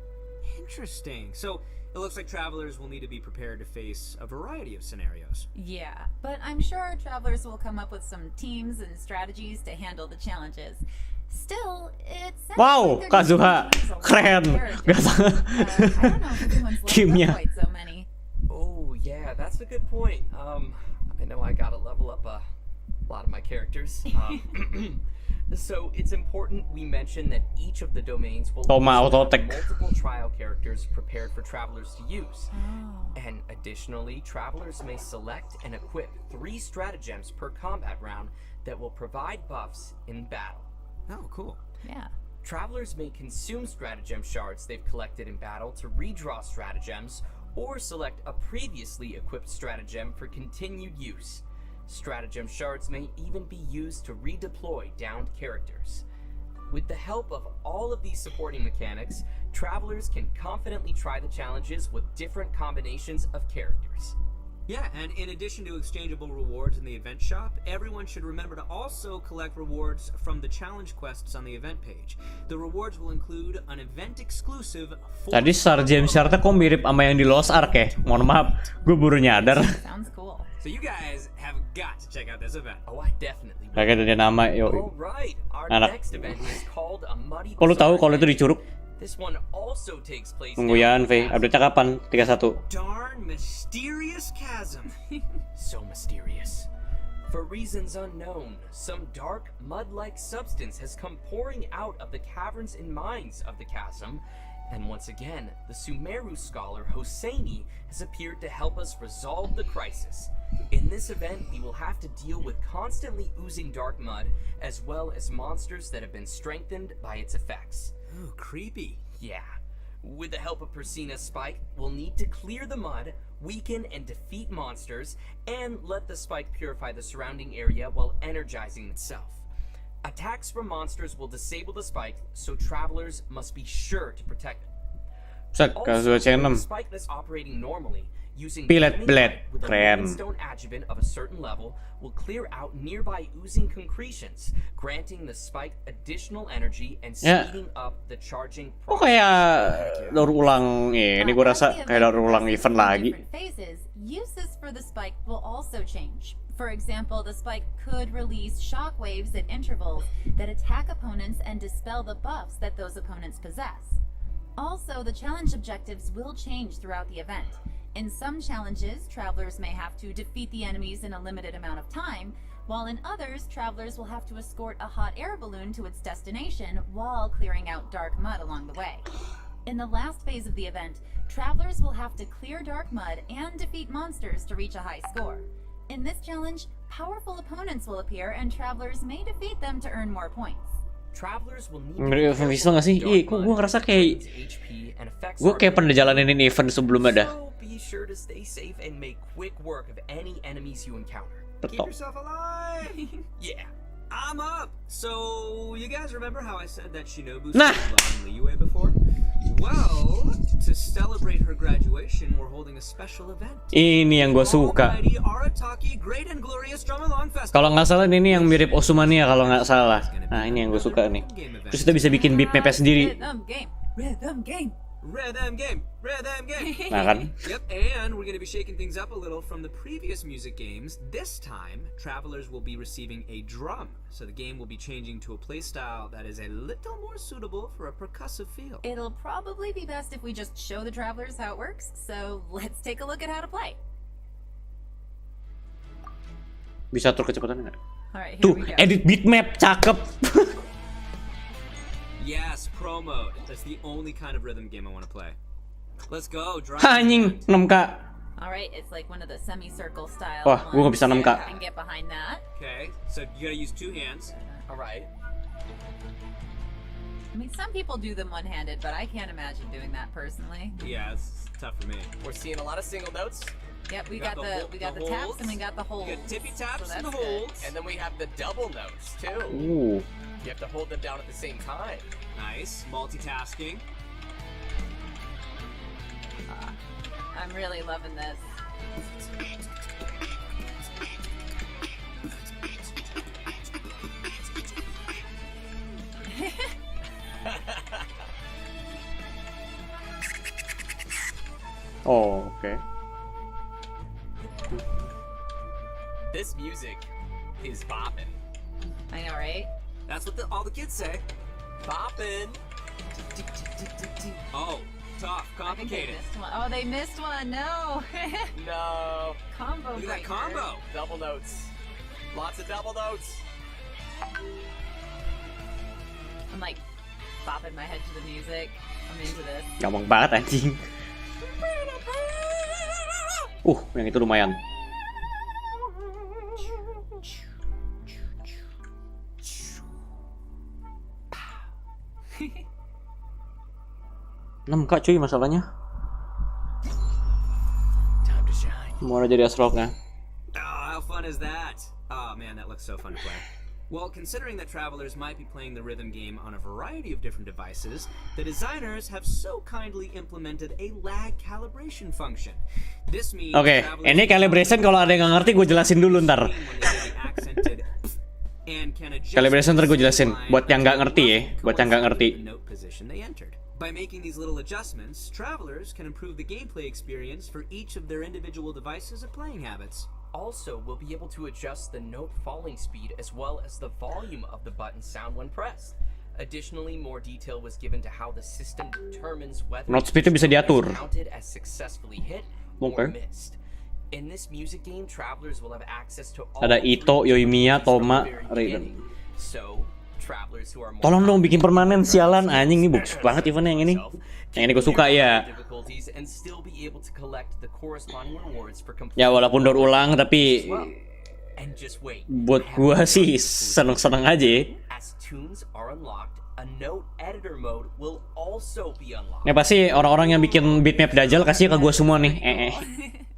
Interesting. So it looks like travelers will need to be prepared to face a variety of scenarios. Yeah, but I'm sure travelers will come up with some teams and strategies to handle the challenges. Still, it sounds Wow, like they're Kazuha, gonna use a lot of keren. characters. Gak tau. I don't know if anyone's leveled Kimnya. up quite so many. Oh yeah, that's a good point. I know I gotta level up a lot of my characters. So it's important we mention that each of the domains will Toma also have Autotech. multiple trial characters prepared for travelers to use. And additionally, travelers may select and equip 3 stratagems per combat round that will provide buffs in battle. Oh, cool. Yeah. Travelers may consume stratagem shards they've collected in battle to redraw stratagems, or select a previously equipped stratagem for continued use. Stratagem shards may even be used to redeploy downed characters. With the help of all of these supporting mechanics, travelers can confidently try the challenges with different combinations of characters. Yeah, and in addition to exchangeable rewards in the event shop, everyone should remember to also collect rewards from the challenge quests on the event page. The rewards will include an event exclusive. Tadi Sarjem Sharta kok mirip sama yang di Lost Ark ya? Mohon maaf, gue baru nyadar. Sounds cool. So you guys have got to check out this event. Oh, I definitely will. Kagak ada nama, yo. Alright, our Anak. next event is called a Muddy Kok lu tahu Bazaar. kalau itu di Curug? This one also takes place Nunggu ya, down V. in Update-nya kapan? 31. Darn mysterious chasm. So mysterious. For reasons unknown, some dark, mud-like substance has come pouring out of the caverns and mines of the chasm, and once again, the Sumeru scholar Hosseini has appeared to help us resolve the crisis. In this event, we will have to deal with constantly oozing dark mud, as well as monsters that have been strengthened by its effects. Oh, creepy. Yeah. With the help of Persina's spike, we'll need to clear the mud, weaken and defeat monsters, and let the spike purify the surrounding area while energizing itself. Attacks from monsters will disable the spike, so travelers must be sure to protect it. Set, Also, kasus C6. the spike that's operating normally, using Pilet Diamond Blade, Light with a keren. Moonstone adjuvant of a certain level, will clear out nearby oozing concretions, granting the spike additional energy and Ya. speeding up the charging Kok process. kayak daur ulang ini gue rasa kayak daur ulang event lagi. Different phases, uses for the spike will also change. For example, the spike could release shockwaves at intervals that attack opponents and dispel the buffs that those opponents possess. Also, the challenge objectives will change throughout the event. In some challenges, travelers may have to defeat the enemies in a limited amount of time, while in others, travelers will have to escort a hot air balloon to its destination while clearing out dark mud along the way. In the last phase of the event, travelers will have to clear dark mud and defeat monsters to reach a high score. In this challenge, powerful opponents will appear and travelers may defeat them to earn more points. Travelers will need Ngereview visual nggak sih? Ih, kok gue ngerasa kayak gue kayak pernah jalanin event sebelum ada. So be sure to stay safe and make quick work of any enemies you encounter. Keep yourself alive. Yeah. I'm up. So you guys remember how I said that Shinobu Nah. long Liyue before? Well, to celebrate her graduation, we're holding a special event. Ini yang gue suka. Almighty Arataki Great and Glorious Drum Along Festival. Kalau nggak salah ini yang mirip Osumania kalau nggak salah. Nah ini yang gue suka nih. Terus kita bisa bikin bitmapnya sendiri. Rhythm game. Rhythm game. Rhythm game. Rhythm game. Nah kan? Yep, and we're gonna be shaking things up a little from the previous music games. This time, travelers will be receiving a drum, so the game will be changing to a playstyle that is a little more suitable for a percussive feel. It'll probably be best if we just show the travelers how it works, so let's take a look at how to play. Bisa atur kecepatan nggak? Alright, here Tuh, we go. edit bitmap, cakep. Yes, pro mode. That's the only kind of rhythm game I want to play. Let's go, drive. Anjing, 6K. Alright, it's like one of the semicircle style Wah, gue nggak ones. bisa 6K. I can get behind that. Okay, so you gotta use two hands. All right. I mean, some people do them one-handed, but I can't imagine doing that personally. Yeah, it's tough for me. We're seeing a lot of single notes, Yep, we got got the the taps holds. and we got the holds. You got tippy taps so and the that's good. holds. and then we have the double notes too. You have to hold them down at the same time. Nice, multitasking. I'm really loving this. Oh, oke. This music is bopping. I know, right? That's what all the kids say. Bopping. Oh, tough, I think they complicated. missed one. Oh, they missed one. No. No. Combo. Look at that breaker. combo. Double notes. Lots of double notes. I'm like bopping my head to the music. I'm into this. Gampang banget anjing. Yang itu lumayan. Kak cuy masalahnya. Time to shine. Mau jadi astrolognya. Oh, how fun is that? Oh man, that looks so fun to play. Well, considering that travelers might be playing the rhythm game on a variety of different devices, the designers have so kindly implemented a lag calibration function. This means Oke, ini calibration kalau ada yang nggak ngerti gue jelasin dulu ntar. Calibration ntar gue jelasin. Buat yang nggak ngerti ya, buat yang nggak ngerti. By making these little adjustments, travelers can improve the gameplay experience for each of their individual devices or playing habits. Also, we'll be able to adjust the note falling speed as well as the volume of the button sound when pressed. Additionally, more detail was given to how the system determines whether Note speednya bisa diatur. is counted as successfully hit or missed. In this music game, travelers will have access to all Ada Ito, three Yoimiya, instruments from Toma, the very Raiden. beginning. So, travelers who are more Tolong dong bikin permanen sialan anjing nih bagus banget eventnya yang ini. Yang ini gue suka ya. difficulties and still be able to collect the corresponding rewards for Ya walaupun daur ulang tapi And just wait. buat gua sih seneng-seneng aja ya. As tunes are unlocked, a note editor mode will also be unlocked. Ini pasti orang-orang yang bikin bitmap Dajjal kasih ke gua semua nih.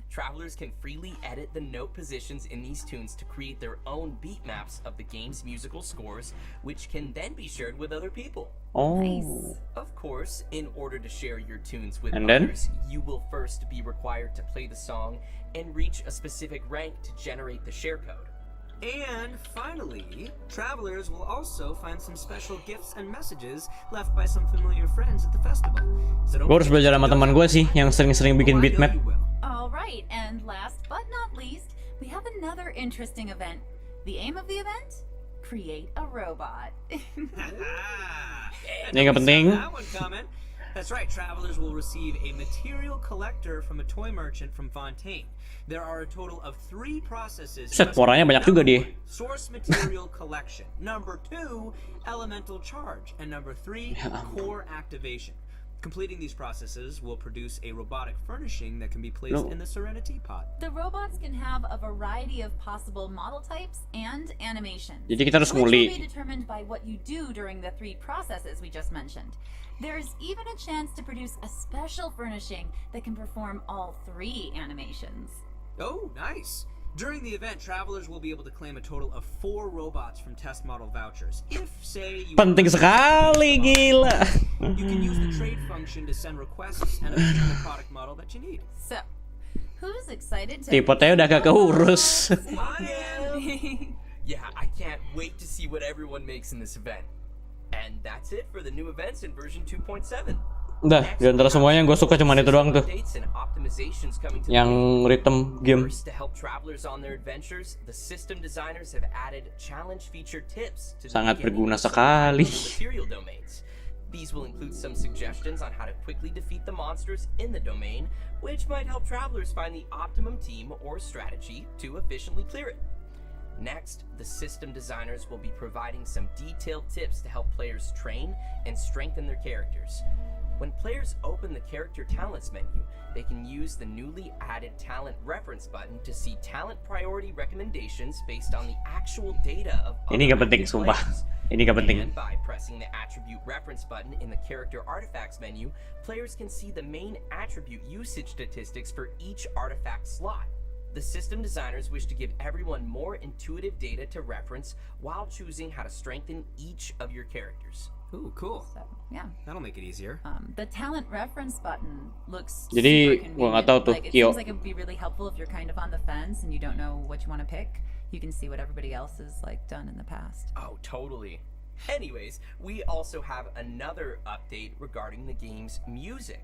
Travelers can freely edit the note positions in these tunes to create their own beat maps of the game's musical scores, which can then be shared with other people. Oh. Of course, in order to share your tunes with And then? others, you will first be required to play the song and reach a specific rank to generate the share code. And finally, travelers will also find some special gifts and messages left by some familiar friends at the festival. So Gue harus belajar sama teman gue sih yang sering-sering bikin bitmap. All right, and last but not least, we have another interesting event. The aim of the event? Create a robot. Ini nggak penting. That's right, travelers will receive a material collector from a toy merchant from Fontaine. There are a total of 3 processes. Set, warnanya banyak juga dia. Source material collection. Number 2, elemental charge. And number 3, core activation. Completing these processes will produce a robotic furnishing that can be placed in the Serenity Pod. The robots can have a variety of possible model types and animations, Jadi kita harus which will nguli. be determined by what you do during the 3 processes we just mentioned. There's even a chance to produce a special furnishing that can perform all 3 animations. Oh, nice. During the event, travelers will be able to claim a total of 4 robots from test model vouchers. If, say, you Penting sekali, gila. you can use the trade function to send requests and obtain the product model that you need. So, who's excited to... Tipotnya udah gak keurus. Yeah, I can't wait to see what everyone makes in this event. And that's it for the new events in version 2.7. Udah, di antara semuanya yang gue suka cuma itu doang tuh. Yang rhythm game. To help travelers on their adventures, the system designers have added challenge feature tips to Sangat berguna sekali. material domains. These will include some suggestions on how to quickly defeat the monsters in the domain, which might help travelers find the optimum team or strategy to efficiently clear it. Next, the system designers will be providing some detailed tips to help players train and strengthen their characters. When players open the character talents menu, they can use the newly added talent reference button to see talent priority recommendations based on the actual data of Ini gak penting, active sumpah. players. Ini gak penting. And by pressing the attribute reference button in the character artifacts menu, players can see the main attribute usage statistics for each artifact slot. The system designers wish to give everyone more intuitive data to reference while choosing how to strengthen each of your characters. Ooh, cool. So, yeah. That'll make it easier. The talent reference button looks Jadi, super gua nggak tahu tuh, convenient. Like, it Kyo. seems like it would be really helpful if you're kind of on the fence and you don't know what you want to pick. You can see what everybody else has like done in the past. Oh, totally. Anyways, we also have another update regarding the game's music.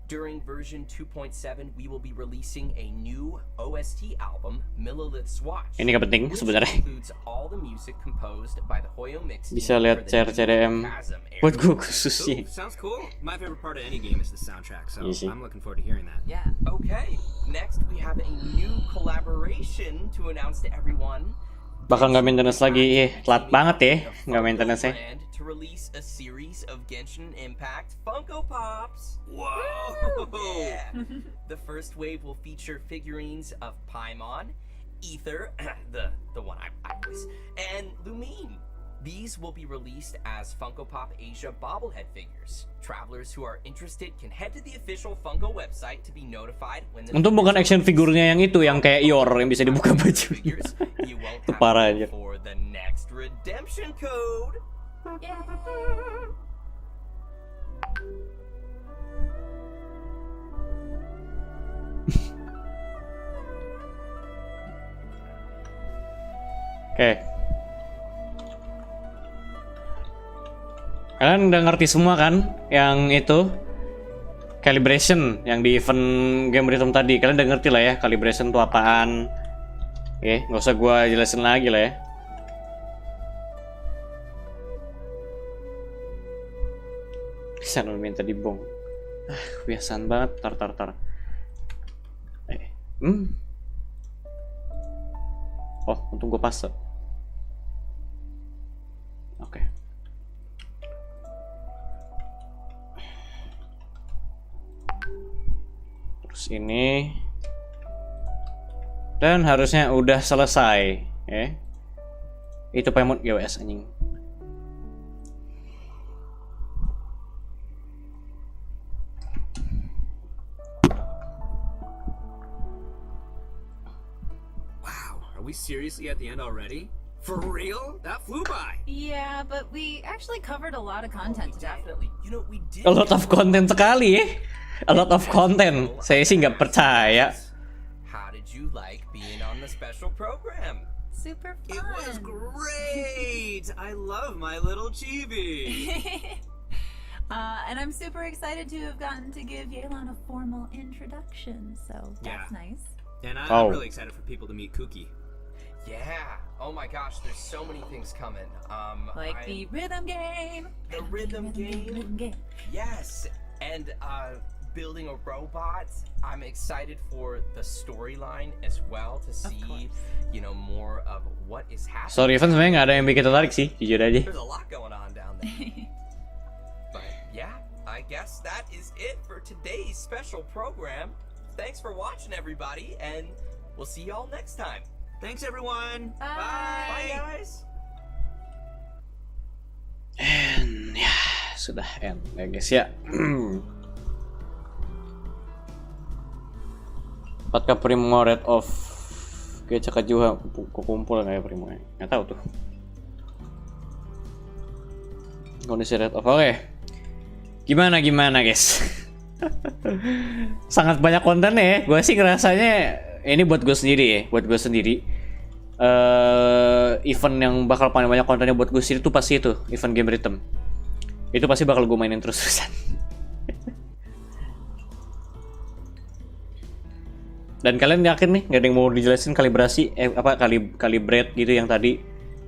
During version 2.7, we will be releasing a new OST album, Millilith's Watch. Ini gak penting which sebenarnya. includes all the music composed by the Hoyo Mix team Bisa lihat for the new CR-CRM Chasm buat era. gue khususnya. Ooh, sounds cool. My favorite part of any game is the soundtrack, so Easy. I'm looking forward to hearing that. Yeah. Okay, next we have a new collaboration to announce to everyone. Bakal nggak maintenance lagi, telat banget ya, nggak maintenance-nya. Planned to release a series of Genshin Impact Funko Pops. Whoa! Yeah. The first wave will feature figurines of Paimon, Ether, the one I was, and Lumine. These will be released as Funko Pop Asia bobblehead figures. Travelers who are interested can head to the official Funko website to be notified when the Untung bukan action figurnya yang itu, yang kayak Yor yang bisa dibuka bajunya. You won't Itu have parah to aja. go for the next redemption code. Oke. Kalian udah ngerti semua kan yang itu calibration yang di event game rhythm tadi. Kalian udah ngerti lah ya calibration itu apaan. Oke, nggak usah gua jelasin lagi lah ya. Bisa minta dibong. Kebiasaan banget. Tar. Oh, untung gue pas. Oke. Terus ini. Dan harusnya udah selesai, ya. Itu payment GWS anjing. Are we seriously at the end already? For real? That flew by. Yeah, but we actually covered a lot of content today. Definitely. You know, we did. A lot of content sekali, ya. A lot of content. Saya sih nggak percaya. How did you like being on the special program? Super fun. It was great. I love my little chibi. And I'm super excited to have gotten to give Yelan a formal introduction, so that's nice. And I'm Oh. really excited for people to meet Kooky. Yeah. Oh my gosh, there's so many things coming. Like the rhythm game. The rhythm game. Rhythm game. Yes, and building a robot. I'm excited for the storyline as well to see, you know, more of what is happening. Sorry, event sebenarnya nggak ada yang bikin tertarik sih, jujur aja. There's a lot going on down there. But yeah, I guess that is it for today's special program. Thanks for watching, everybody, and we'll see y'all next time. Thanks, everyone. Bye, guys. And ya sudah end ya guys ya. Apakah Primo Red of Gecaka juga kumpul nggak ya Primo? Nggak tahu tuh. Kondisi Red of oke. Gimana guys? Sangat banyak konten ya. Gue sih ngerasanya ini buat gue sendiri. Event yang bakal paling banyak kontennya buat gue sendiri tuh pasti itu event game rhythm. Itu pasti bakal gue mainin terus-terusan. Dan kalian yakin nih nggak ada yang mau dijelasin kalibrasi calibrate gitu yang tadi,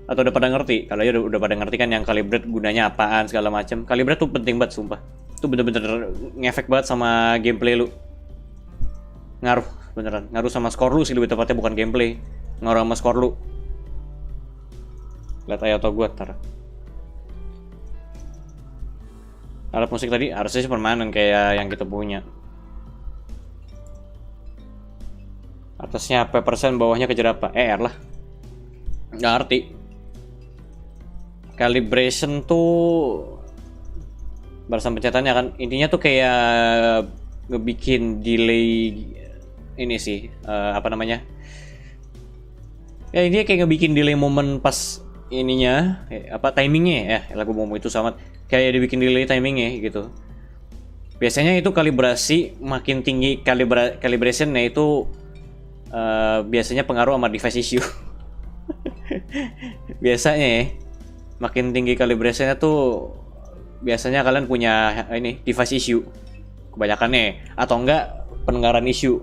atau udah pada ngerti? Kalau ya udah pada ngerti kan yang calibrate gunanya apaan segala macam. Calibrate tuh penting banget sumpah. Itu bener-bener ngefek banget sama gameplay lu. Ngaruh beneran, ngaruh sama skor lu sih lebih tepatnya, bukan gameplay. Ngaruh sama skor lu. Lihat aja atau gua ntar. Alat musik tadi harusnya sih permanen kayak yang kita punya. Atasnya apa persen, bawahnya kejar apa? R lah. Nggak arti. Calibration tuh barisan pencetannya kan intinya tuh kayak ngebikin delay ini sih apa namanya? Ya ini kayak ngebikin delay momen pas ininya timingnya ya. Lagu mau itu sama kayak dibikin delay timingnya gitu. Biasanya itu kalibrasi makin tinggi calibrationnya itu biasanya pengaruh sama device issue. Biasanya ya, makin tinggi calibrationnya tuh biasanya kalian punya ini device issue kebanyakannya, atau enggak pendengaran issue.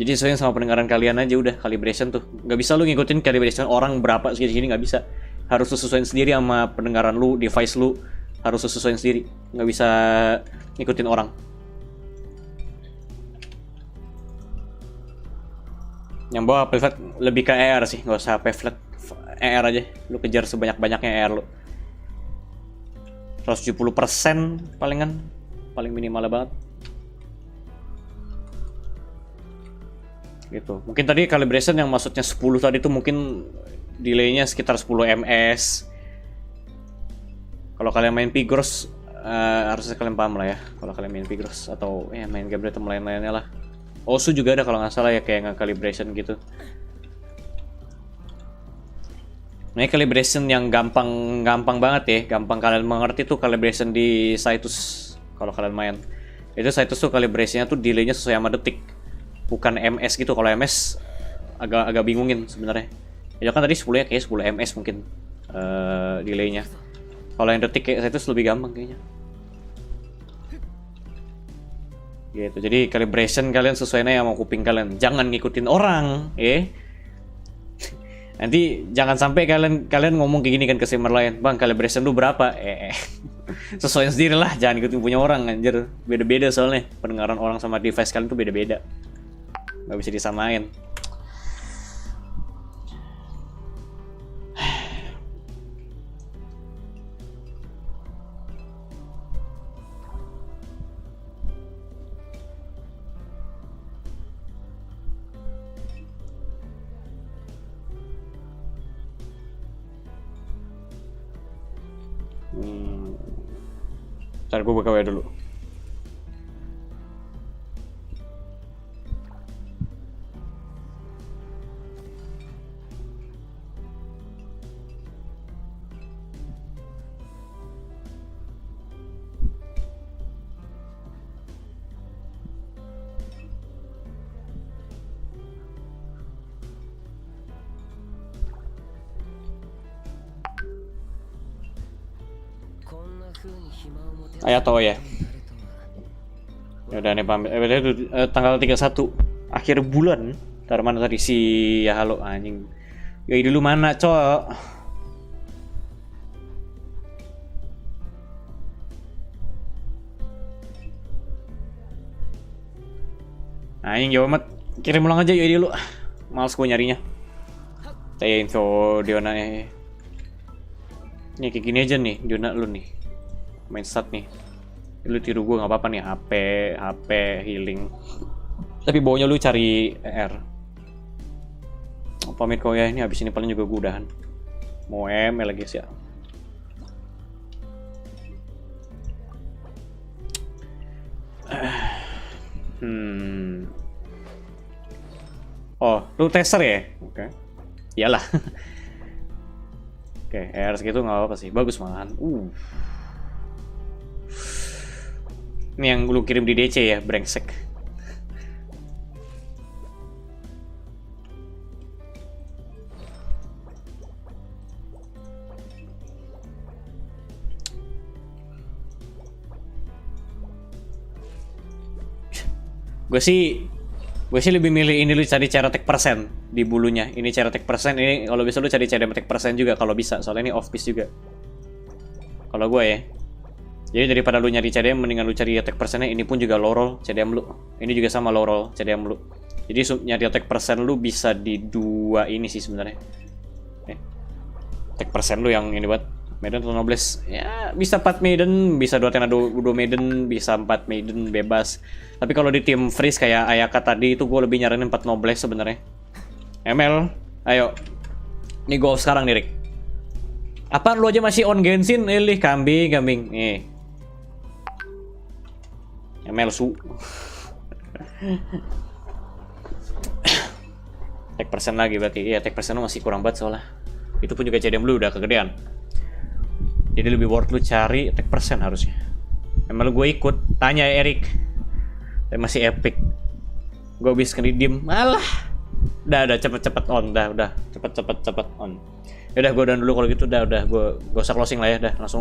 Jadi sesuai sama pendengaran kalian aja udah calibration tuh. Nggak bisa lu ngikutin calibration orang berapa segini nggak bisa. Harus lu sesuaiin sendiri sama pendengaran lu, device lu harus lu sesuaiin sendiri. Nggak bisa ngikutin orang. Yang bawah pivot lebih ke ER sih, nggak usah pivot, ER aja. Lu kejar sebanyak-banyaknya ER lu. 170% palingan, paling minimal banget. Gitu. Mungkin tadi calibration yang maksudnya 10 tadi tuh mungkin delaynya sekitar 10 ms. Kalau kalian main Pigros harusnya kalian paham lah ya. Kalau kalian main Pigros atau main game rhythm lain-lainnya lah. Osu juga ada kalau nggak salah ya kayak nge-calibration gitu. Nah, calibration yang gampang banget ya, gampang kalian mengerti tuh calibration di Cytus kalau kalian main. Itu Cytus tuh calibrationnya tuh delaynya sesuai sama detik, bukan ms gitu. Kalau ms agak bingungin sebenarnya. Ya kan tadi 10 ya, kayak 10 ms mungkin delaynya. Kalau yang detik kayak Cytus lebih gampang kayaknya. Gitu. Jadi calibration kalian sesuaiin aja sama kuping kalian. Jangan ngikutin orang, ya. Nanti jangan sampai kalian ngomong kayak gini kan ke streamer lain, "Bang, calibration lu berapa?" Sesuaiin sendiri lah, jangan ikutin punya orang anjir. Beda-beda soalnya. Pendengaran orang sama device kalian tuh beda-beda. Nggak bisa disamain. Ntar gue buka WA dulu. Ayah tau ya. Ya udah nih pamit. Tanggal 31 akhir bulan. Ntar mana tadi si ya halo anjing. Yoi dulu mana, cok? Anjing jauh amat. Kirim ulang aja yoi dulu. Males gue nyarinya. Saya info Diona ya. Nih kayak gini aja nih Diona lu nih. Main start nih. Lu tiru gue nggak apa-apa nih, HP healing. Tapi bawahnya lu cari ER. Pamit kau ya, ini habis ini paling juga gue udahan. Mau ML lagi sih ya. Oh, lu tester ya? Oke. Iyalah. Oke, ER segitu nggak apa-apa sih. Bagus malahan. Ini yang lu kirim di DC ya, brengsek. Gue sih lebih milih ini, lu cari cara take persen di bulunya. Ini cara take persen, ini kalau bisa lu cari cara take persen juga kalau bisa, soalnya ini off piece juga. Kalau gue ya. Jadi daripada lu nyari CDM, mendingan lu cari attack persennya. Ini pun juga low roll CDM lu. Ini juga sama low roll CDM lu. Jadi nyari attack persen lu bisa di dua ini sih sebenarnya. Attack persen lu yang ini buat Maiden atau Nobles. Ya bisa 4 Maiden, bisa 2 Tenado 2 Maiden, bisa 4 Maiden bebas. Tapi kalau di tim freeze kayak Ayaka tadi itu gue lebih nyaranin 4 Nobles sebenarnya. ML, ayo. Ini go off sekarang nih Rick. Apaan lu aja masih on Genshin? Kambing. Nih. ML su. Take persen lagi berarti. Iya, take persen lu masih kurang banget soalnya. Itu pun juga CDM lu udah kegedean. Jadi lebih worth lu cari take persen harusnya. ML gue ikut. Tanya Erik. Tapi masih epic. Gue habis redeem. Malah. Udah cepet on. Udah cepet on. Yaudah gue udah dulu kalau gitu. Udah gue usah closing lah ya. Udah langsung